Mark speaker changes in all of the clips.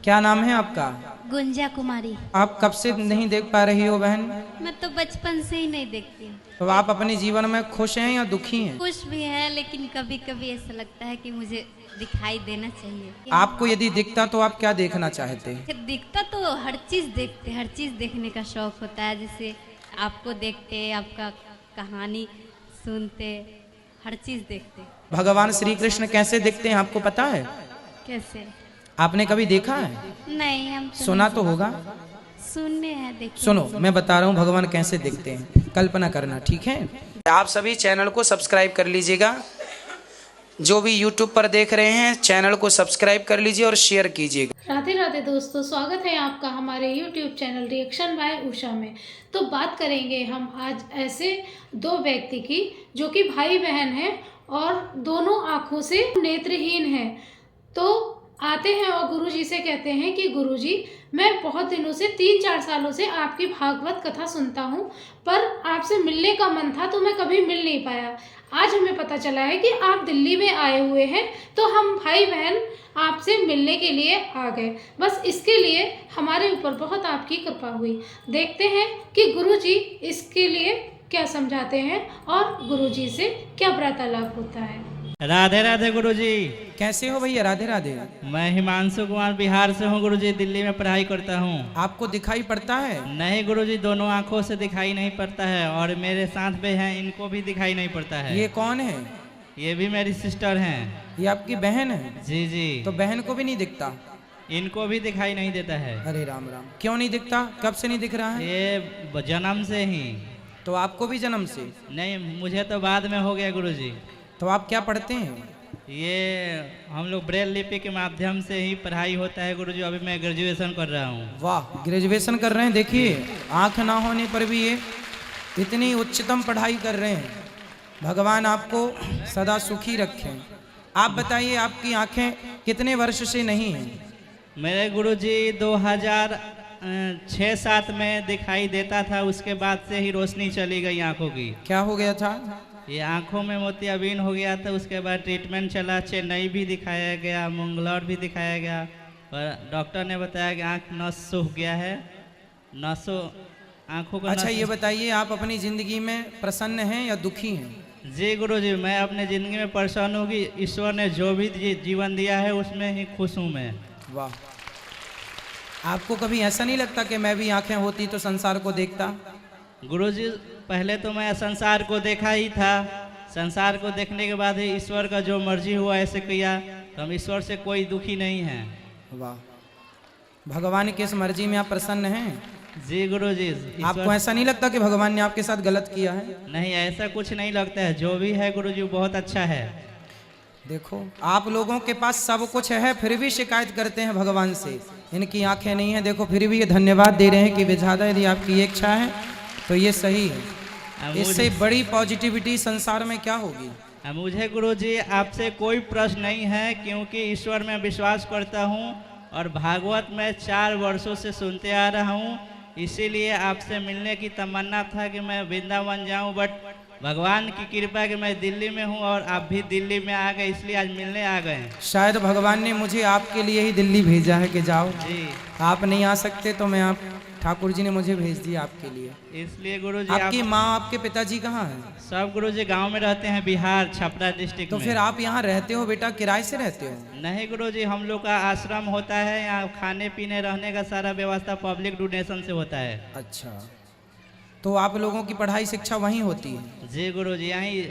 Speaker 1: क्या नाम है आपका?
Speaker 2: गुंजा कुमारी।
Speaker 1: आप कब से नहीं देख पा रही हो बहन?
Speaker 2: मैं तो बचपन से ही नहीं देखती हूँ।
Speaker 1: तो आप अपने जीवन में खुश हैं या दुखी हैं?
Speaker 2: खुश भी है, लेकिन कभी कभी ऐसा लगता है कि मुझे दिखाई देना चाहिए।
Speaker 1: आपको यदि दिखता तो आप क्या देखना चाहते?
Speaker 2: दिखता तो हर चीज देखते, हर चीज देखने का शौक होता है। जैसे आपको देखते, आपका कहानी सुनते, हर चीज देखते।
Speaker 1: भगवान श्री कृष्ण कैसे दिखते हैं आपको पता है?
Speaker 2: कैसे?
Speaker 1: आपने कभी देखा है?
Speaker 2: नहीं, हम तो
Speaker 1: सुना
Speaker 2: नहीं
Speaker 1: तो होगा।
Speaker 2: सुनने हैं, देखे।
Speaker 1: सुनो, मैं बता रहा हूँ भगवान कैसे दिखते हैं, कल्पना करना, ठीक है? आप सभी चैनल को सब्सक्राइब कर लीजिएगा। जो भी YouTube पर देख रहे हैं चैनल को सब्सक्राइब कर लीजिए और शेयर कीजिएगा।
Speaker 3: राधे राधे दोस्तों, स्वागत है आपका हमारे YouTube channel reaction by Usha में। तो बात करेंगे हम आज ऐसे दो व्यक्ति की जो कि भाई बहन हैं और दोनों आंखों से नेत्रहीन हैं। तो आते हैं और गुरुजी से कहते हैं कि गुरुजी, मैं बहुत दिनों से 3-4 सालों से आपकी भागवत कथा सुनता हूँ, पर आपसे मिलने का मन था तो मैं कभी मिल नहीं पाया। आज हमें पता चला है कि आप दिल्ली में आए हुए हैं, तो हम भाई बहन आपसे मिलने के लिए आ गए। बस इसके लिए हमारे ऊपर बहुत आपकी कृपा हुई। देखते हैं कि गुरुजी इसके लिए क्या समझाते हैं और गुरुजी से क्या वार्तालाप होता है।
Speaker 4: राधे राधे गुरुजी।
Speaker 1: कैसे हो भैया? राधे राधे।
Speaker 4: मैं हिमांशु कुमार बिहार से हूँ गुरुजी, दिल्ली में पढ़ाई करता हूँ।
Speaker 1: आपको दिखाई पड़ता है?
Speaker 4: नहीं गुरुजी, दोनों आंखों से दिखाई नहीं पड़ता है, और मेरे साथ में हैं इनको भी दिखाई नहीं पड़ता है।
Speaker 1: ये कौन है?
Speaker 4: ये भी मेरी सिस्टर हैं।
Speaker 1: ये आपकी बहन है?
Speaker 4: जी जी।
Speaker 1: तो बहन को भी नहीं दिखता?
Speaker 4: इनको भी दिखाई नहीं देता है।
Speaker 1: अरे राम राम, क्यों नहीं दिखता? कब से नहीं दिख रहा है?
Speaker 4: ये जन्म से ही।
Speaker 1: तो आपको भी जन्म से?
Speaker 4: नहीं, मुझे तो बाद में हो गया गुरुजी।
Speaker 1: तो आप क्या पढ़ते हैं?
Speaker 4: ये हम लोग ब्रेल लिपि के माध्यम से ही पढ़ाई होता है गुरुजी। अभी मैं ग्रेजुएशन कर रहा हूँ।
Speaker 1: वाह, ग्रेजुएशन कर रहे हैं। देखिए, आंख ना होने पर भी ये इतनी उच्चतम पढ़ाई कर रहे हैं। भगवान आपको सदा सुखी रखें। आप बताइए, आपकी आंखें कितने वर्ष से नहीं हैं?
Speaker 4: मेरे गुरुजी 2006-7 में दिखाई देता था, उसके बाद से ही रोशनी चली गई आंखों की।
Speaker 1: क्या हो गया था?
Speaker 4: ये आंखों में मोतियाबिंद हो गया था। उसके बाद ट्रीटमेंट चला, चेन्नई भी दिखाया गया, मंगलौर भी दिखाया गया, पर डॉक्टर ने बताया कि आंख नस सूख गया है। नसों आंखों का
Speaker 1: अच्छा, ये बताइए, आप अपनी जिंदगी में प्रसन्न हैं या दुखी हैं?
Speaker 4: जी गुरुजी, मैं अपने ज़िंदगी में परेशान हूँ कि ईश्वर ने जो भी जीवन दिया है उसमें ही खुश हूँ मैं।
Speaker 1: वाह, आपको कभी ऐसा नहीं लगता कि मैं भी आंखें होती तो संसार को देखता?
Speaker 4: गुरुजी, पहले तो मैं संसार को देखा ही था। संसार को देखने के बाद ही ईश्वर का जो मर्जी हुआ ऐसे किया, तो हम ईश्वर से कोई दुखी नहीं हैं।
Speaker 1: वाह, भगवान की इस मर्जी में आप प्रसन्न हैं?
Speaker 4: जी गुरुजी।
Speaker 1: आपको ऐसा नहीं लगता कि भगवान ने आपके साथ गलत किया है?
Speaker 4: नहीं, ऐसा कुछ नहीं लगता है। जो भी है गुरुजी बहुत अच्छा है।
Speaker 1: देखो, आप लोगों के पास सब कुछ है, फिर भी शिकायत करते हैं भगवान से, इनकी आंखें नहीं है। देखो, फिर भी ये धन्यवाद दे रहे हैं कि विधाता यदि आपकी इच्छा है तो ये सही है। इससे बड़ी पॉजिटिविटी संसार में क्या होगी?
Speaker 4: मुझे गुरुजी आपसे कोई प्रश्न नहीं है, क्योंकि ईश्वर में विश्वास करता हूँ और भागवत में 4 वर्षों से सुनते आ रहा हूँ। इसीलिए आपसे मिलने की तमन्ना था कि मैं वृंदावन जाऊँ, बट भगवान की कृपा कि मैं दिल्ली में हूँ और आप भी दिल्ली में आ गए, इसलिए आज मिलने आ गए।
Speaker 1: शायद भगवान ने मुझे आपके लिए ही दिल्ली भेजा है कि जाओ।
Speaker 4: जी।
Speaker 1: आप नहीं आ सकते तो मैं ठाकुर जी ने मुझे भेज दिया आपके लिए।
Speaker 4: इसलिए गुरुजी।
Speaker 1: आपकी माँ, आपके पिताजी कहाँ हैं?
Speaker 4: सब गुरुजी गांव में रहते हैं, बिहार, छपरा डिस्ट्रिक्ट
Speaker 1: तो
Speaker 4: में।
Speaker 1: फिर आप यहाँ रहते हो बेटा, किराए से रहते हो?
Speaker 4: नहीं गुरुजी, हम लोग का आश्रम होता है यहाँ। खाने पीने रहने का सारा व्यवस्था पब्लिक डोनेशन से होता है।
Speaker 1: अच्छा, तो आप लोगों की पढ़ाई शिक्षा वहीं होती है?
Speaker 4: जी गुरुजी, यहीं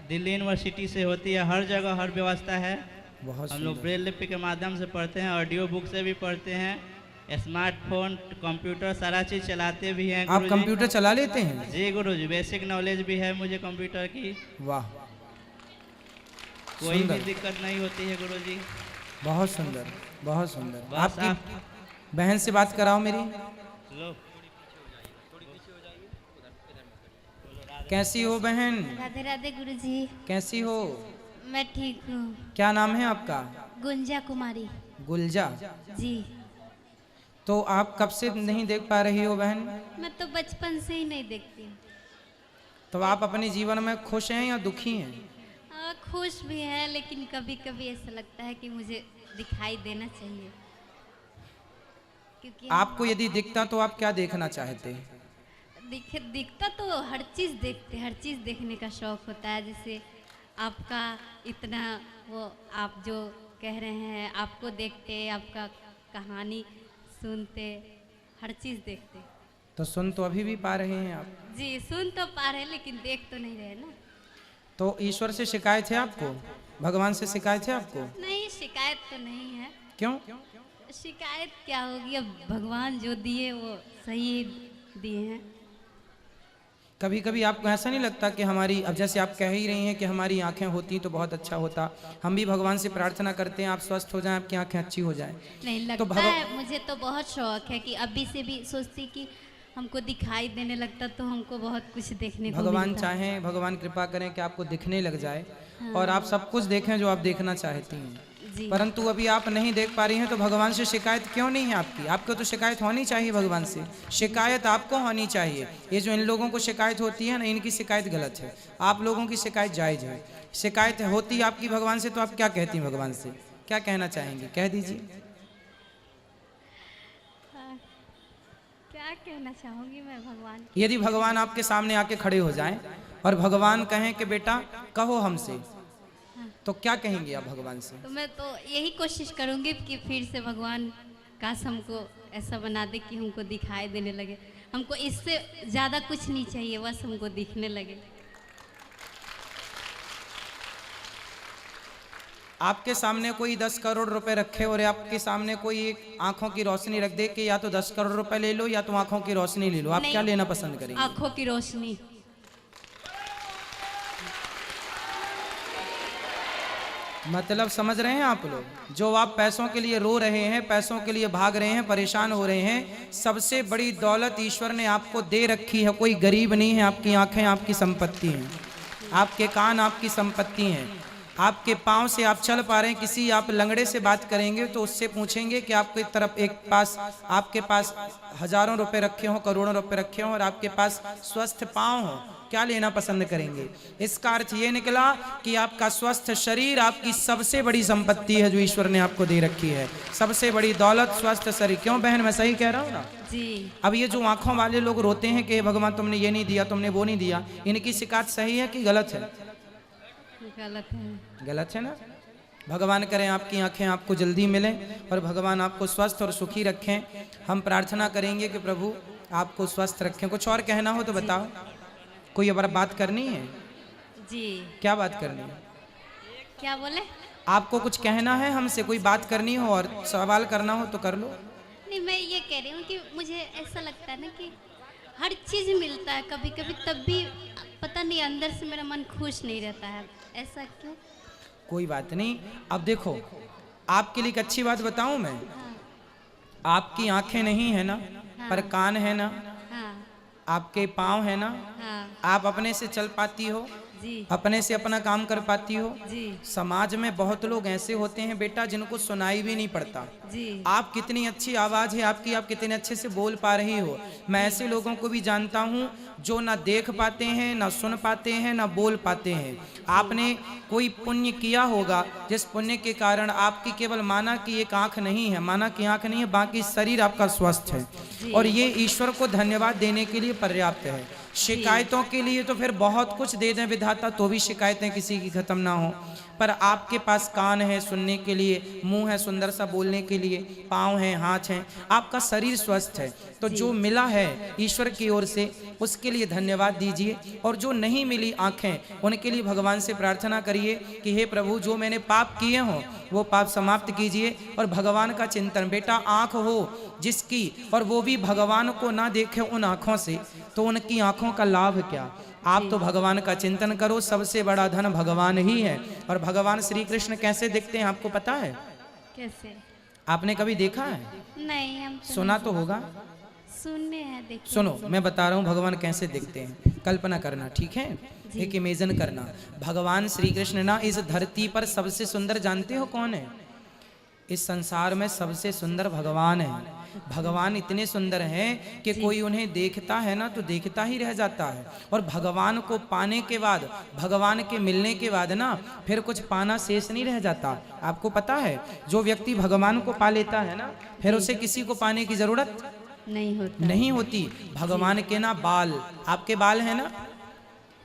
Speaker 4: दिल्ली यूनिवर्सिटी से होती है। हर जगह हर व्यवस्था है।
Speaker 1: बहुत
Speaker 4: हम लोग ब्रेल लिपि के माध्यम से पढ़ते हैं, ऑडियो बुक से भी पढ़ते हैं, स्मार्टफोन, कंप्यूटर, सारा चीज़ चलाते भी हैं।
Speaker 1: आप कंप्यूटर चला लेते हैं?
Speaker 4: जी गुरुजी, बेसिक नॉलेज भी है मुझे कंप्यूटर की।
Speaker 1: वाह,
Speaker 4: कोई भी दिक्कत नहीं होती है गुरुजी।
Speaker 1: बहुत सुंदर, बहुत सुंदर।
Speaker 4: बस
Speaker 1: आपकी बहन से बात कराओ मेरी। कैसी हो बहन?
Speaker 2: राधे राधे गुरुजी।
Speaker 1: कैसी हो?
Speaker 2: मैं ठीक हूँ।
Speaker 1: क्या नाम है आपका?
Speaker 2: गुंजा कुमारी।
Speaker 1: गुलजा।
Speaker 2: जी।
Speaker 1: तो आप कब से नहीं देख पा रही हो बहन?
Speaker 2: मैं तो बचपन से ही नहीं देखती हूँ।
Speaker 1: तो आप अपने जीवन में खुश हैं या दुखी हैं?
Speaker 2: खुश भी है, लेकिन कभी कभी ऐसा लगता है कि मुझे दिखाई देना चाहिए। क्योंकि
Speaker 1: आपको यदि दिखता तो आप क्या देखना चाहते?
Speaker 2: दिखता तो हर चीज़ देखते, हर चीज़ देखने का शौक होता है। जैसे आपका इतना वो आप जो कह रहे हैं, आपको देखते, आपका कहानी सुनते, हर चीज़ देखते।
Speaker 1: तो सुन तो अभी भी पा रहे हैं आप?
Speaker 2: जी सुन तो पा रहे लेकिन देख तो नहीं रहे ना।
Speaker 1: तो ईश्वर से शिकायत है आपको? भगवान से शिकायत है आपको?
Speaker 2: नहीं, शिकायत तो नहीं है।
Speaker 1: क्यों?
Speaker 2: शिकायत क्या होगी, अब भगवान जो दिए वो सही दिए हैं।
Speaker 1: कभी कभी आपको ऐसा नहीं लगता कि हमारी, अब जैसे आप कह ही रही हैं कि हमारी आंखें होती तो बहुत अच्छा होता, हम भी भगवान से प्रार्थना करते हैं आप स्वस्थ हो जाएं, आपकी आंखें अच्छी हो जाएं।
Speaker 2: नहीं लगता है, मुझे तो बहुत शौक है कि अभी से भी सोचती कि हमको दिखाई देने लगता तो हमको बहुत कुछ देखने को
Speaker 1: भगवान
Speaker 2: मिलता।
Speaker 1: चाहें, भगवान कृपा करें कि आपको दिखने लग जाए और आप सब कुछ देखें जो आप देखना चाहती हैं,
Speaker 2: जी
Speaker 1: परंतु अभी आप नहीं देख पा रही हैं। तो भगवान से शिकायत क्यों नहीं है आपकी? आपको तो शिकायत होनी चाहिए भगवान से, शिकायत आपको होनी चाहिए। ये जो इन लोगों को शिकायत होती है ना, इनकी शिकायत गलत है, आप लोगों की शिकायत जायज़ है। शिकायत होती आपकी भगवान से तो आप क्या कहती हैं भगवान से? क्या कहना चाहेंगी, कह दीजिए।
Speaker 2: क्या कहना चाहूँगी मैं भगवान?
Speaker 1: यदि भगवान आपके सामने आके खड़े हो जाएं और भगवान कहें कि बेटा कहो हमसे, तो क्या कहेंगे आप भगवान से?
Speaker 2: तो मैं तो यही कोशिश करूँगी कि फिर से भगवान काश हमको ऐसा बना दे कि हमको दिखाई देने लगे। हमको इससे ज़्यादा कुछ नहीं चाहिए, बस हमको दिखने लगे।
Speaker 1: आपके सामने कोई 10 करोड़ रुपए रखे और आपके सामने कोई एक आंखों की रोशनी रख दे कि या तो 10 करोड़ रुपए ले लो या तो आंखों की रोशनी ले लो, आप क्या लेना पसंद करेंगे?
Speaker 2: आंखों की रोशनी।
Speaker 1: मतलब समझ रहे हैं आप लोग? जो आप पैसों के लिए रो रहे हैं, पैसों के लिए भाग रहे हैं, परेशान हो रहे हैं, सबसे बड़ी दौलत ईश्वर ने आपको दे रखी है। कोई गरीब नहीं है। आपकी आंखें आपकी संपत्ति हैं, आपके कान आपकी संपत्ति हैं, आपके पाँव से आप चल पा रहे हैं। किसी आप लंगड़े से बात करेंगे तो उससे पूछेंगे कि आपकी तरफ आपके पास हजारों रुपए रखे हों, करोड़ों रुपए रखे हों और आपके पास स्वस्थ पाँव हो, क्या लेना पसंद करेंगे? इसका अर्थ ये निकला कि आपका स्वस्थ शरीर आपकी सबसे बड़ी संपत्ति है जो ईश्वर ने आपको दे रखी है, सबसे बड़ी दौलत स्वस्थ शरीर। क्यों बहन, मैं सही कह रहा हूँ ना?
Speaker 2: जी।
Speaker 1: अब ये जो आंखों वाले लोग रोते हैं कि भगवान तुमने ये नहीं दिया, तुमने वो नहीं दिया, इनकी शिकायत सही है कि गलत है?
Speaker 2: गलत है।
Speaker 1: गलत है ना? भगवान करें आपकी आंखें आपको जल्दी मिलें और भगवान आपको स्वस्थ और सुखी रखें। हम प्रार्थना करेंगे कि प्रभु आपको स्वस्थ रखें। कुछ और कहना हो तो बताओ। कोई अगर बात करनी है?
Speaker 2: जी।
Speaker 1: क्या बात करनी है?
Speaker 2: क्या बोले?
Speaker 1: आपको कुछ कहना है हमसे, कोई बात करनी हो और सवाल करना हो तो कर लो।
Speaker 2: नहीं, मैं ये कह रही हूँ कि मुझे ऐसा लगता है ना कि हर चीज़ मिलता है कभी कभी, तब भी पता नहीं अंदर से मेरा मन खुश नहीं रहता है। ऐसा क्यों?
Speaker 1: कोई बात नहीं। अब देखो, आपके लिए एक अच्छी बात बताऊं मैं। आपकी आंखें नहीं है ना, पर कान है ना,
Speaker 2: हाँ
Speaker 1: आपके पाँव है ना,
Speaker 2: हाँ
Speaker 1: आप अपने से चल पाती हो,
Speaker 2: जी
Speaker 1: अपने से अपना काम कर पाती हो।
Speaker 2: जी
Speaker 1: समाज में बहुत लोग ऐसे होते हैं बेटा जिनको सुनाई भी नहीं पड़ता।
Speaker 2: जी
Speaker 1: आप कितनी अच्छी आवाज़ है आपकी, आप कितने अच्छे से बोल पा रही हो। मैं ऐसे लोगों को भी जानता हूँ जो ना देख पाते हैं, ना सुन पाते हैं, ना बोल पाते हैं। आपने कोई पुण्य किया होगा जिस पुण्य के कारण आपकी केवल माना कि एक आँख नहीं है, माना कि आँख नहीं है, बाकी शरीर आपका स्वस्थ है और ये ईश्वर को धन्यवाद देने के लिए पर्याप्त है। शिकायतों के लिए तो फिर बहुत कुछ दे दें विधाता तो भी शिकायतें किसी की खत्म ना हो, पर आपके पास कान है सुनने के लिए, मुंह है सुंदर सा बोलने के लिए, पाँव हैं, हाथ हैं, आपका शरीर स्वस्थ है। तो जो मिला है ईश्वर की ओर से उसके लिए धन्यवाद दीजिए, और जो नहीं मिली आंखें उनके लिए भगवान से प्रार्थना करिए कि हे प्रभु जो मैंने पाप किए हों वो पाप समाप्त कीजिए और भगवान का चिंतन। बेटा आँख हो जिसकी और वो भी भगवान को ना देखे उन आँखों से, तो उनकी आँखों का लाभ क्या? आप तो भगवान का चिंतन करो, सबसे बड़ा धन भगवान ही है। और भगवान श्री कृष्ण कैसे दिखते हैं आपको पता है?
Speaker 2: कैसे?
Speaker 1: आपने कभी देखा है?
Speaker 2: नहीं, हम
Speaker 1: सुना तो होगा।
Speaker 2: सुनने हैं, देखे।
Speaker 1: सुनो मैं बता रहा हूँ भगवान कैसे दिखते हैं, कल्पना करना, ठीक है? एक इमेजिन करना। भगवान श्री कृष्ण ना इस धरती पर सबसे सुंदर जानते हो कौन है? इस संसार में सबसे सुंदर भगवान है। भगवान इतने सुंदर हैं कि कोई उन्हें देखता है ना तो देखता ही रह जाता है। और भगवान को पाने के बाद, भगवान के मिलने के बाद ना फिर कुछ पाना शेष नहीं रह जाता। आपको पता है, जो व्यक्ति भगवान को पा लेता है ना फिर उसे किसी को पाने की जरूरत नहीं होती। भगवान के ना बाल, आपके बाल हैं ना,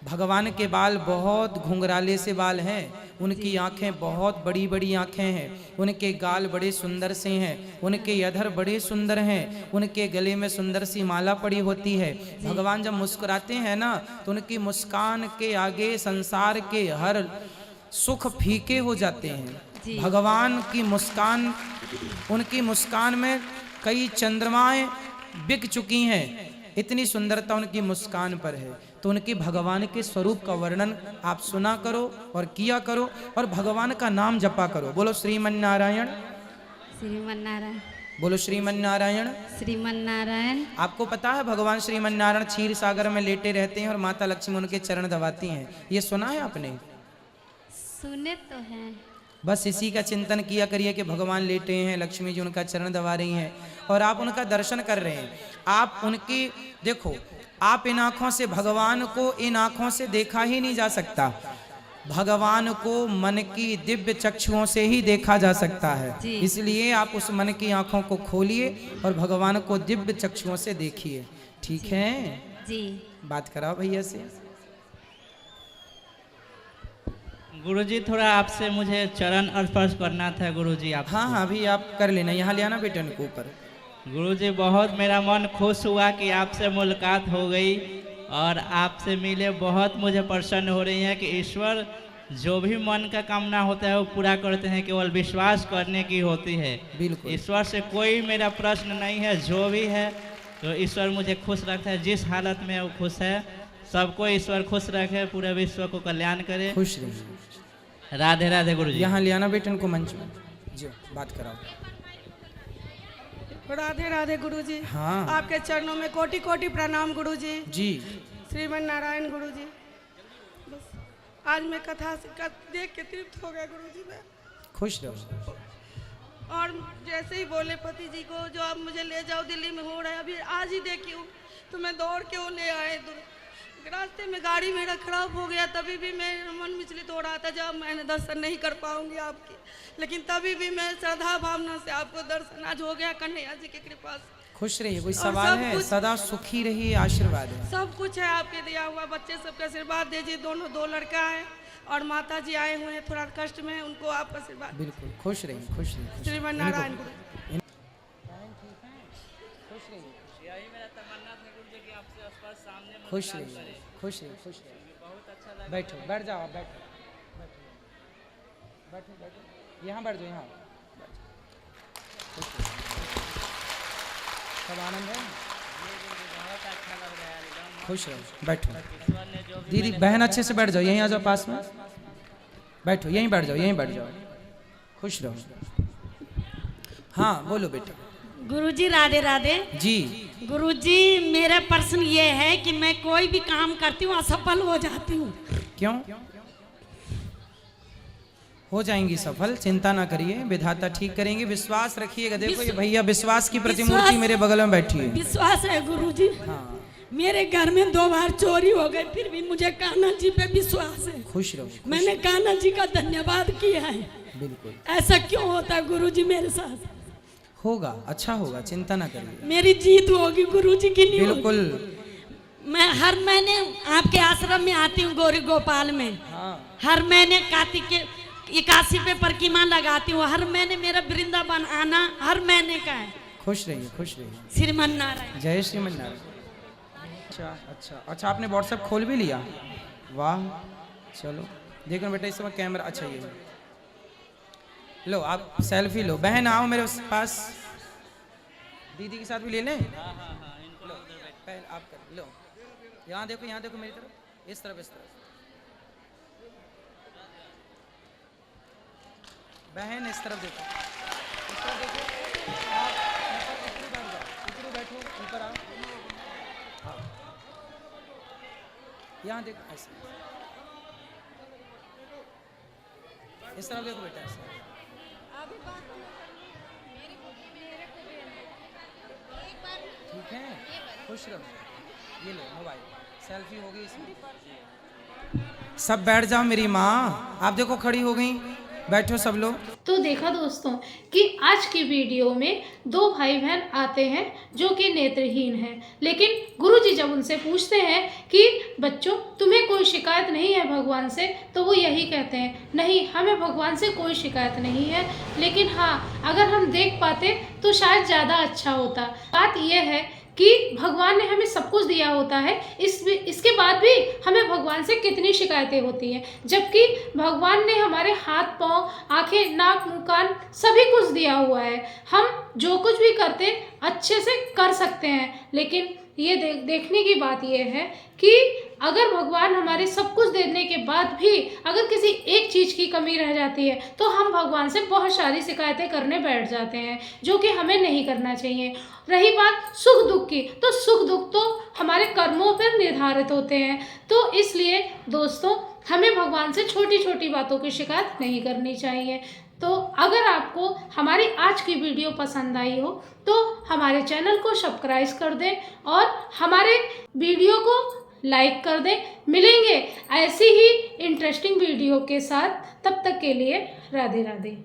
Speaker 1: भगवान के बाल बहुत घुंघराले से बाल हैं, उनकी आंखें बहुत बड़ी बड़ी आंखें हैं, उनके गाल बड़े सुंदर से हैं, उनके अधर बड़े सुंदर हैं, उनके गले में सुंदर सी माला पड़ी होती है। भगवान जब मुस्कुराते हैं ना तो उनकी मुस्कान के आगे संसार के हर सुख फीके हो जाते हैं। भगवान की मुस्कान, उनकी मुस्कान में कई चंद्रमाएं बिक चुकी हैं, इतनी सुंदरता उनकी मुस्कान पर है। तो उनके भगवान के स्वरूप का वर्णन आप सुना करो और किया करो और भगवान का नाम जपा करो। बोलो श्रीमन नारायण,
Speaker 2: श्रीमन नारायण,
Speaker 1: बोलो श्रीमन नारायण।
Speaker 2: श्रीमन नारायण।
Speaker 1: आपको पता है भगवान श्रीमन नारायण क्षीर सागर में लेटे रहते हैं और माता लक्ष्मी उनके चरण दबाती हैं, ये सुना है आपने?
Speaker 2: सुने तो हैं।
Speaker 1: बस इसी का चिंतन किया करिए कि भगवान लेटे हैं, लक्ष्मी जी उनका चरण दबा रही हैं और आप उनका दर्शन कर रहे हैं। आप उनकी देखो, आप इन आँखों से भगवान को इन आँखों से देखा ही नहीं जा सकता, भगवान को मन की दिव्य चक्षुओं से ही देखा जा सकता है। इसलिए आप उस मन की आँखों को खोलिए और भगवान को दिव्य चक्षुओं से देखिए, ठीक है
Speaker 2: जी।
Speaker 1: बात कराओ भैया से।
Speaker 4: गुरुजी थोड़ा आपसे मुझे चरण स्पर्श करना था गुरुजी। आप
Speaker 1: हाँ अभी आप कर लेना, यहाँ ले आना बेटन को ऊपर।
Speaker 4: गुरुजी बहुत मेरा मन खुश हुआ कि आपसे मुलाकात हो गई और आपसे मिले, बहुत मुझे प्रसन्न हो रही है कि ईश्वर जो भी मन का कामना होता है वो पूरा करते हैं, केवल विश्वास करने की होती है।
Speaker 1: बिल्कुल,
Speaker 4: ईश्वर से कोई मेरा प्रश्न नहीं है, जो भी है तो ईश्वर मुझे खुश रखता है, जिस हालत में वो खुश है। सबको ईश्वर खुश रखे, पूरे विश्व को कल्याण करे।
Speaker 1: खुश रहिए।
Speaker 4: राधे राधे गुरुजी।
Speaker 1: यहाँ ले आना बेटन को मंच में, जो बात कराओ।
Speaker 5: राधे राधे गुरुजी।
Speaker 1: हाँ
Speaker 5: आपके चरणों में कोटि कोटि प्रणाम गुरुजी।
Speaker 1: जी।
Speaker 5: श्रीमन नारायण गुरुजी। बस आज मैं कथा से देख के तृप्त हो गया गुरुजी में।
Speaker 1: खुश रहो।
Speaker 5: और जैसे ही बोले पति जी को जो आप मुझे ले जाओ दिल्ली में हो रहा है, अभी आज ही देखी हूँ तो मैं दौड़ के वो ले आए। रास्ते में गाड़ी मेरा खराब हो गया, तभी भी मेरा मन विचलित हो रहा था जब मैंने दर्शन नहीं कर पाऊंगी आपकी, लेकिन तभी भी मैं श्रद्धा भावना से आपको दर्शन आज हो गया कन्हैया जी की कृपा से।
Speaker 1: खुश रहिए। कोई सवाल है? सदा सुखी रहिए, आशीर्वाद है।
Speaker 5: सब कुछ है आपके दिया हुआ, बच्चे सबके आशीर्वाद दीजिए। दोनों 2 लड़का है और माता जी आए हुए हैं थोड़ा कष्ट में, उनको आप आशीर्वाद।
Speaker 1: बिल्कुल खुश रहिए, खुश रहिए।
Speaker 5: श्रीमन नारायण गुरु।
Speaker 1: खुश रहिए, खुश रहिए, खुश रहिए।
Speaker 4: बहुत अच्छा लगा।
Speaker 1: बैठो, बैठ जाओ, आप बैठो, बैठो, बैठो, यहाँ बैठ जाओ, यहाँ सब आनंद है।
Speaker 4: बहुत अच्छा लग रहा है एकदम।
Speaker 1: खुश रहो, बैठो।
Speaker 4: ईश्वर ने जो भी
Speaker 1: दीदी बहन अच्छे से बैठ जाओ, यहीं आ जाओ पास में, बैठो, यहीं बैठ जाओ, यहीं बैठ जाओ, खुश रहो। हाँ बोलो बेटा।
Speaker 6: गुरुजी राधे राधे
Speaker 1: जी।
Speaker 6: गुरुजी मेरा प्रश्न ये है कि मैं कोई भी काम करती हूँ असफल हो जाती हूँ,
Speaker 1: क्यों? हो जाएंगी सफल, चिंता ना करिए, विधाता ठीक करेंगे, विश्वास रखिएगा। देखो ये भैया विश्वास की प्रतिमूर्ति मेरे बगल में बैठी है।
Speaker 6: विश्वास है गुरुजी।
Speaker 1: हाँ
Speaker 6: मेरे घर में 2 बार चोरी हो गई, फिर भी मुझे कान्हा जी पे विश्वास है।
Speaker 1: खुश रहो।
Speaker 6: मैंने कान्हा जी का धन्यवाद किया है।
Speaker 1: बिल्कुल
Speaker 6: ऐसा क्यों होता है गुरुजी मेरे साथ?
Speaker 1: होगा, अच्छा होगा, चिंता ना करिए।
Speaker 6: मेरी जीत होगी गुरुजी की नहीं
Speaker 1: बिल्कुल।
Speaker 6: होगी। मैं हर महीने आपके आश्रम में आती हूँ गौरी गोपाल में।
Speaker 1: हाँ
Speaker 6: हर महीने कार्तिक के 81 पे परिक्रमा लगाती हूँ। हर महीने मेरा वृंदावन आना हर महीने का है।
Speaker 1: खुश रहिए, खुश रहिए।
Speaker 6: श्रीमन नारायण।
Speaker 1: जय श्रीमन नारायण। अच्छा अच्छा अच्छा, आपने व्हाट्सएप खोल भी लिया? वाह, चलो देखो बेटा इस समय कैमरा, अच्छा ये लो, आप सेल्फी लो। बहन आओ मेरे पास, दीदी के साथ भी ले लें। लो पहले आप कर लो, यहाँ देखो, यहाँ देखो मेरी तरफ, इस तरफ, इस तरफ। बहन इस तरफ देखो, इस तरफ देखो। आप ऊपर बैठ जाओ, ऊपर बैठो, ऊपर आओ। हाँ। यहाँ देखो, ऐसे इस तरफ देखो बेटा, ऐसे। ठीक है, खुश रहो। ये लो मोबाइल, सेल्फी होगी इसमें। सब बैठ जाओ मेरी माँ, आप देखो खड़ी हो गई, बैठो सब लोग।
Speaker 3: तो देखा दोस्तों कि आज की वीडियो में दो भाई बहन आते हैं जो कि नेत्रहीन हैं, लेकिन गुरुजी जब उनसे पूछते हैं कि बच्चों तुम्हें कोई शिकायत नहीं है भगवान से, तो वो यही कहते हैं नहीं, हमें भगवान से कोई शिकायत नहीं है, लेकिन हाँ अगर हम देख पाते तो शायद ज़्यादा अच्छा होता। बात यह है कि भगवान ने हमें सब कुछ दिया होता है, इसके बाद भी हमें भगवान से कितनी शिकायतें होती हैं, जबकि भगवान ने हमारे हाथ पाँव, आंखें, नाक, मुंह, कान सभी कुछ दिया हुआ है। हम जो कुछ भी करते अच्छे से कर सकते हैं, लेकिन ये देखने की बात यह है कि अगर भगवान हमारे सब कुछ देने के बाद भी अगर किसी एक चीज़ की कमी रह जाती है तो हम भगवान से बहुत सारी शिकायतें करने बैठ जाते हैं, जो कि हमें नहीं करना चाहिए। रही बात सुख दुख की, तो सुख दुख तो हमारे कर्मों पर निर्धारित होते हैं, तो इसलिए दोस्तों हमें भगवान से छोटी छोटी बातों की शिकायत नहीं करनी चाहिए। तो अगर आपको हमारी आज की वीडियो पसंद आई हो तो हमारे चैनल को सब्सक्राइब कर दें और हमारे वीडियो को लाइक कर दें। मिलेंगे ऐसी ही इंटरेस्टिंग वीडियो के साथ, तब तक के लिए राधे राधे।